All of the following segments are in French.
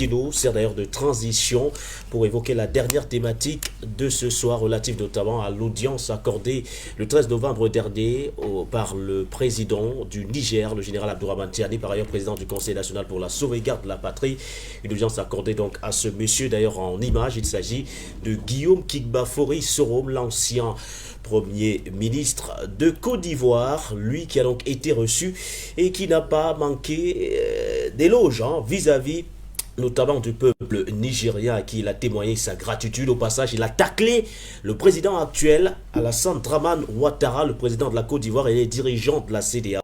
qui nous sert d'ailleurs de transition pour évoquer la dernière thématique de ce soir, relative notamment à l'audience accordée le 13 novembre dernier par le président du Niger, le général Abdourahmane Tiani, par ailleurs président du Conseil national pour la sauvegarde de la patrie. Une audience accordée donc à ce monsieur, d'ailleurs en image, il s'agit de Guillaume Kigba-Fori Soro, l'ancien Premier ministre de Côte d'Ivoire, lui qui a donc été reçu et qui n'a pas manqué d'éloges vis-à-vis notamment du peuple nigérien à qui il a témoigné sa gratitude. Au passage, il a taclé le président actuel, Alassane Dramane Ouattara, le président de la Côte d'Ivoire et les dirigeants de la CEDEAO,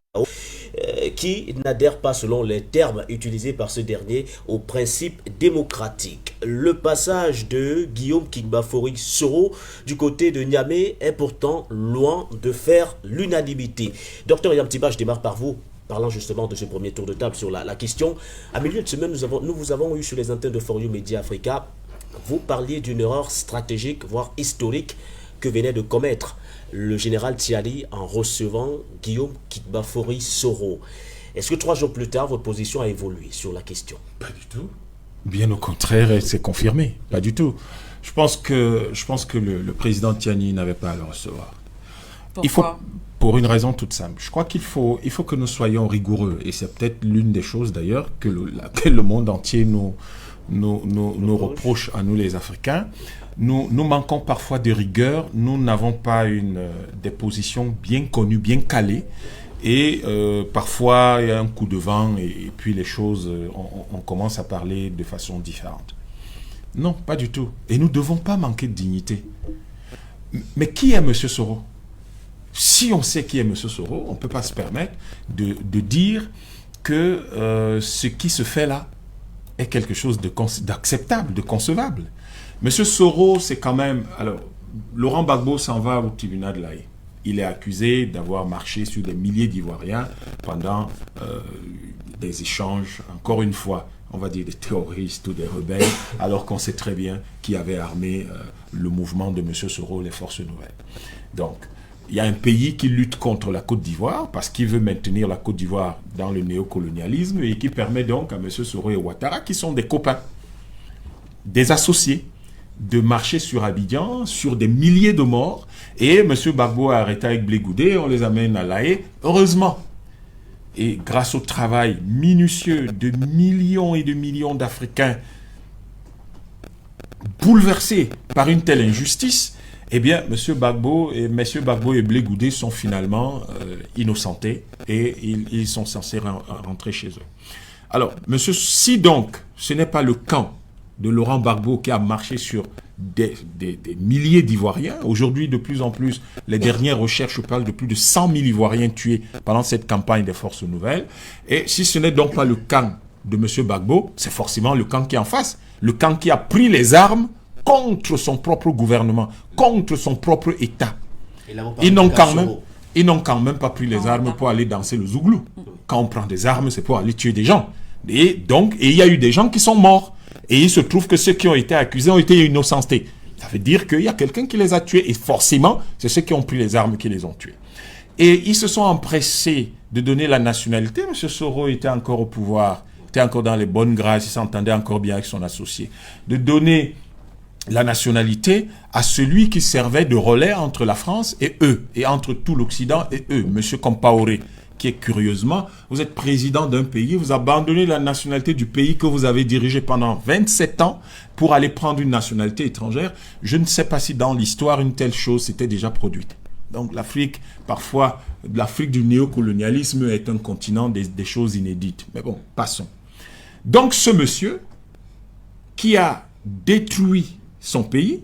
qui n'adhèrent pas, selon les termes utilisés par ce dernier, aux principes démocratiques. Le passage de Guillaume Kigba-Fori Soro du côté de Niamey est pourtant loin de faire l'unanimité. Docteur Yamtiba, je démarre par vous, parlant justement de ce premier tour de table sur la question. À milieu de semaine, nous vous avons eu sur les antennes de For You Media Africa, vous parliez d'une erreur stratégique, voire historique, que venait de commettre le général Tiani en recevant Guillaume Kigba-Fori Soro. Est-ce que 3 jours plus tard, votre position a évolué sur la question? Pas du tout. Bien au contraire, c'est confirmé. Pas du tout. Je pense que le président Tiani n'avait pas à le recevoir. Pourquoi? Pour une raison toute simple. Je crois qu'il faut que nous soyons rigoureux. Et c'est peut-être l'une des choses d'ailleurs que le monde entier nous reproche à nous les Africains. Nous manquons parfois de rigueur, nous n'avons pas des positions bien connues, bien calées, et parfois il y a un coup de vent et puis les choses, on commence à parler de façon différente. Non, pas du tout. Et nous ne devons pas manquer de dignité. Mais qui est M. Soro? Si on sait qui est M. Soro, on ne peut pas se permettre de dire que ce qui se fait là est quelque chose d'acceptable, de concevable. Monsieur Soro, c'est quand même... Alors, Laurent Gbagbo s'en va au tribunal de l'Haye. Il est accusé d'avoir marché sur des milliers d'Ivoiriens pendant des échanges, encore une fois, on va dire des terroristes ou des rebelles, alors qu'on sait très bien qui avait armé le mouvement de Monsieur Soro, les Forces Nouvelles. Donc, il y a un pays qui lutte contre la Côte d'Ivoire parce qu'il veut maintenir la Côte d'Ivoire dans le néocolonialisme et qui permet donc à Monsieur Soro et Ouattara, qui sont des copains, des associés, de marcher sur Abidjan, sur des milliers de morts, et M. Gbagbo a arrêté avec Blé Goudé, on les amène à La Haye, heureusement. Et grâce au travail minutieux de millions et de millions d'Africains bouleversés par une telle injustice, eh bien, M. Gbagbo et Blé Goudé sont finalement innocentés, et ils sont censés rentrer chez eux. Alors, si donc, ce n'est pas le camp de Laurent Gbagbo qui a marché sur des milliers d'Ivoiriens. Aujourd'hui, de plus en plus, les dernières recherches parlent de plus de 100 000 Ivoiriens tués pendant cette campagne des Forces Nouvelles. Et si ce n'est donc pas le camp de M. Gbagbo, c'est forcément le camp qui est en face. Le camp qui a pris les armes contre son propre gouvernement, contre son propre État. Ils n'ont quand même pas pris les armes pour aller danser le zouglou. Quand on prend des armes, c'est pour aller tuer des gens. Et il y a eu des gens qui sont morts. Et il se trouve que ceux qui ont été accusés ont été innocentés. Ça veut dire qu'il y a quelqu'un qui les a tués. Et forcément, c'est ceux qui ont pris les armes qui les ont tués. Et ils se sont empressés de donner la nationalité. M. Soro était encore au pouvoir, était encore dans les bonnes grâces, il s'entendait encore bien avec son associé. De donner la nationalité à celui qui servait de relais entre la France et eux, et entre tout l'Occident et eux, M. Compaoré, qui est curieusement, vous êtes président d'un pays, vous abandonnez la nationalité du pays que vous avez dirigé pendant 27 ans pour aller prendre une nationalité étrangère. Je ne sais pas si dans l'histoire une telle chose s'était déjà produite. Donc l'Afrique, parfois, l'Afrique du néocolonialisme est un continent des choses inédites. Mais bon, passons. Donc ce monsieur qui a détruit son pays,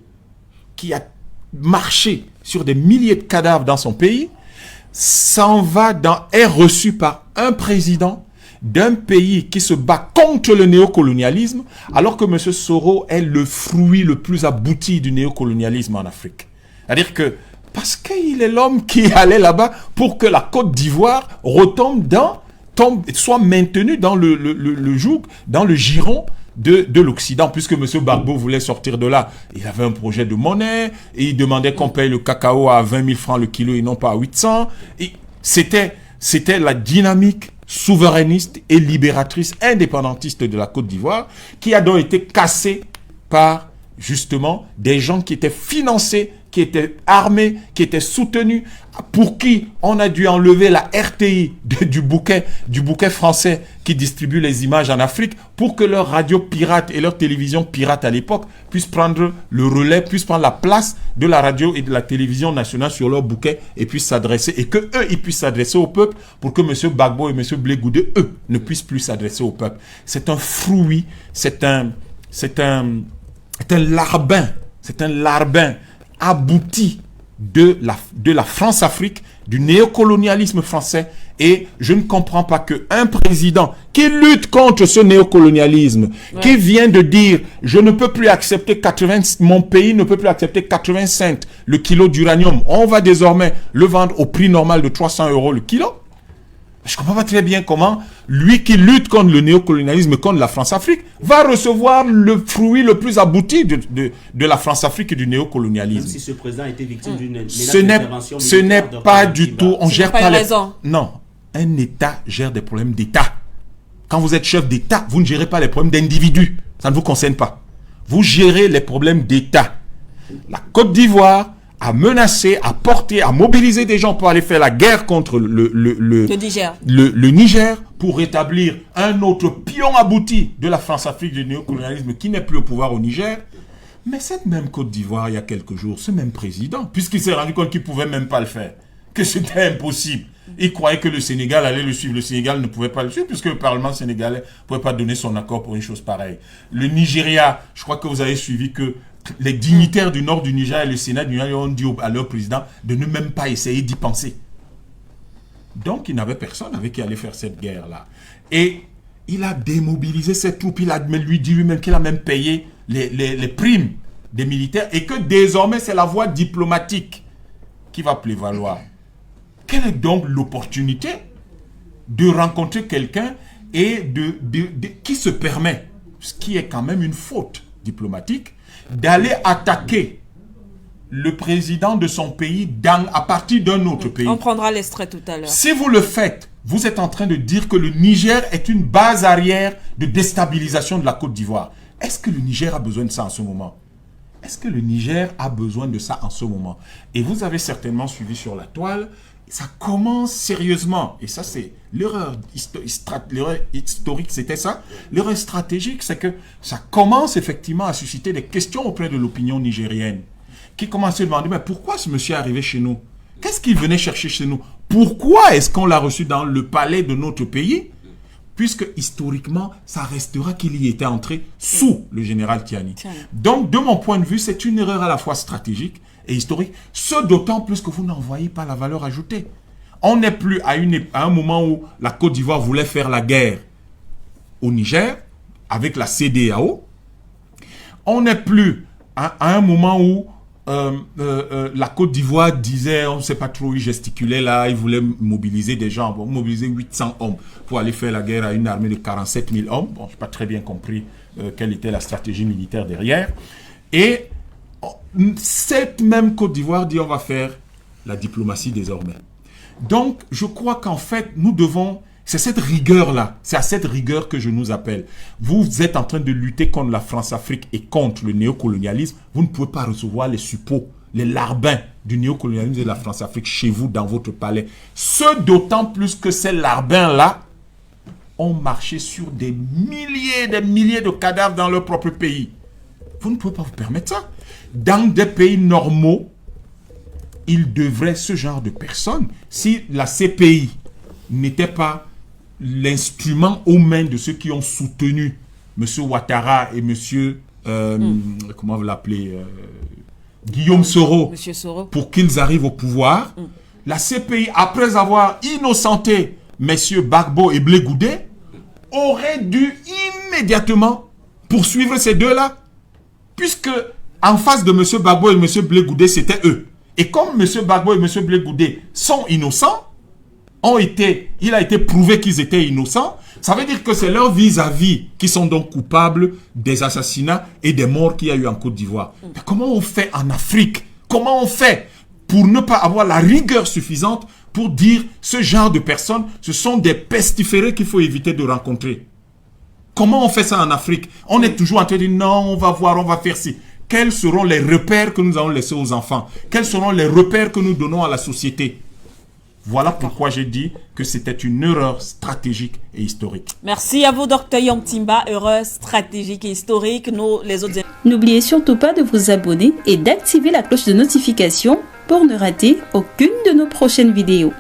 qui a marché sur des milliers de cadavres dans son pays, est reçu par un président d'un pays qui se bat contre le néocolonialisme, alors que M. Soro est le fruit le plus abouti du néocolonialisme en Afrique. C'est-à-dire que, parce qu'il est l'homme qui allait là-bas pour que la Côte d'Ivoire soit maintenue dans le joug, dans le giron de l'Occident, puisque M. Gbagbo voulait sortir de là. Il avait un projet de monnaie, et il demandait qu'on paye le cacao à 20 000 francs le kilo et non pas à 800. Et c'était la dynamique souverainiste et libératrice indépendantiste de la Côte d'Ivoire, qui a donc été cassée par justement des gens qui étaient financés, qui étaient armés, qui étaient soutenus, pour qui on a dû enlever la RTI du bouquet français qui distribue les images en Afrique, pour que leur radio pirate et leur télévision pirate à l'époque puissent prendre le relais, puissent prendre la place de la radio et de la télévision nationale sur leur bouquet et puissent s'adresser, et que eux, ils puissent s'adresser au peuple, pour que M. Gbagbo et M. Blé Goudé, eux, ne puissent plus s'adresser au peuple. C'est un fruit, c'est un larbin abouti de la France-Afrique, du néocolonialisme français. Et je ne comprends pas qu'un président qui lutte contre ce néocolonialisme, qui vient de dire « je ne peux plus accepter mon pays ne peut plus accepter 80 cents le kilo d'uranium, on va désormais le vendre au prix normal de 300 € le kilo ». Je ne comprends pas très bien comment lui qui lutte contre le néocolonialisme, contre la France-Afrique, va recevoir le fruit le plus abouti de la France-Afrique et du néocolonialisme. Même si ce président a été victime d'une menace d'intervention militaire. Ce n'est pas du tout... On gère pas les... Non. Un État gère des problèmes d'État. Quand vous êtes chef d'État, vous ne gérez pas les problèmes d'individus. Ça ne vous concerne pas. Vous gérez les problèmes d'État. La Côte d'Ivoire a menacé, a porté, a mobilisé des gens pour aller faire la guerre contre le Niger, pour rétablir un autre pion abouti de la France-Afrique du néocolonialisme qui n'est plus au pouvoir au Niger. Mais cette même Côte d'Ivoire, il y a quelques jours, ce même président, puisqu'il s'est rendu compte qu'il ne pouvait même pas le faire, que c'était impossible. Il croyait que le Sénégal allait le suivre. Le Sénégal ne pouvait pas le suivre puisque le Parlement sénégalais ne pouvait pas donner son accord pour une chose pareille. Le Nigeria, je crois que vous avez suivi que les dignitaires du nord du Niger et le Sénat du Niger ont dit à leur président de ne même pas essayer d'y penser. Donc, il n'avait personne avec qui aller faire cette guerre-là. Et il a démobilisé ses troupes. Il a lui dit lui-même qu'il a même payé les primes des militaires et que désormais, c'est la voie diplomatique qui va prévaloir. Quelle est donc l'opportunité de rencontrer quelqu'un et qui se permet, ce qui est quand même une faute diplomatique, d'aller attaquer le président de son pays à partir d'un autre pays. On prendra l'extrait tout à l'heure. Si vous le faites, vous êtes en train de dire que le Niger est une base arrière de déstabilisation de la Côte d'Ivoire. Est-ce que le Niger a besoin de ça en ce moment? Est-ce que le Niger a besoin de ça en ce moment? Et vous avez certainement suivi sur la toile, ça commence sérieusement. Et ça, c'est l'erreur historique, c'était ça. L'erreur stratégique, c'est que ça commence effectivement à susciter des questions auprès de l'opinion nigérienne, qui commence à se demander, mais pourquoi ce monsieur est arrivé chez nous? Qu'est-ce qu'il venait chercher chez nous? Pourquoi est-ce qu'on l'a reçu dans le palais de notre pays? Puisque historiquement, ça restera qu'il y était entré sous le général Tiani. Donc, de mon point de vue, c'est une erreur à la fois stratégique et historique, ce d'autant plus que vous n'en voyez pas la valeur ajoutée. On n'est plus à un moment où la Côte d'Ivoire voulait faire la guerre au Niger, avec la CEDEAO. On n'est plus à un moment où la Côte d'Ivoire disait, on ne sait pas trop, il gesticulait là, il voulait mobiliser des gens, mobiliser 800 hommes pour aller faire la guerre à une armée de 47 000 hommes. Bon, je n'ai pas très bien compris quelle était la stratégie militaire derrière. Et cette même Côte d'Ivoire dit, on va faire la diplomatie désormais. Donc, je crois qu'en fait, nous devons... C'est cette rigueur-là, c'est à cette rigueur que je nous appelle. Vous êtes en train de lutter contre la France-Afrique et contre le néocolonialisme. Vous ne pouvez pas recevoir les suppôts, les larbins du néocolonialisme et de la France-Afrique chez vous, dans votre palais. Ce d'autant plus que ces larbins-là ont marché sur des milliers de cadavres dans leur propre pays. Vous ne pouvez pas vous permettre ça. Dans des pays normaux, il devrait, ce genre de personnes, si la CPI n'était pas l'instrument aux mains de ceux qui ont soutenu M. Ouattara et M. Comment vous l'appelez, Guillaume Soro, pour qu'ils arrivent au pouvoir, la CPI, après avoir innocenté M. Gbagbo et Blé Goudé, aurait dû immédiatement poursuivre ces deux-là, puisque en face de M. Gbagbo et M. Blé Goudé, c'était eux. Et comme M. Gbagbo et M. Blé Goudé sont innocents, il a été prouvé qu'ils étaient innocents, ça veut dire que c'est leurs vis-à-vis qui sont donc coupables des assassinats et des morts qu'il y a eu en Côte d'Ivoire. Mais comment on fait en Afrique? Comment on fait pour ne pas avoir la rigueur suffisante pour dire ce genre de personnes, ce sont des pestiférés qu'il faut éviter de rencontrer. Comment on fait ça en Afrique? On est toujours en train de dire non, on va voir, on va faire ci. Quels seront les repères que nous allons laisser aux enfants? Quels seront les repères que nous donnons à la société? Voilà pourquoi j'ai dit que c'était une erreur stratégique et historique. Merci à vous, Dr Yongtimba. Erreur stratégique et historique. Nous, les autres... N'oubliez surtout pas de vous abonner et d'activer la cloche de notification pour ne rater aucune de nos prochaines vidéos.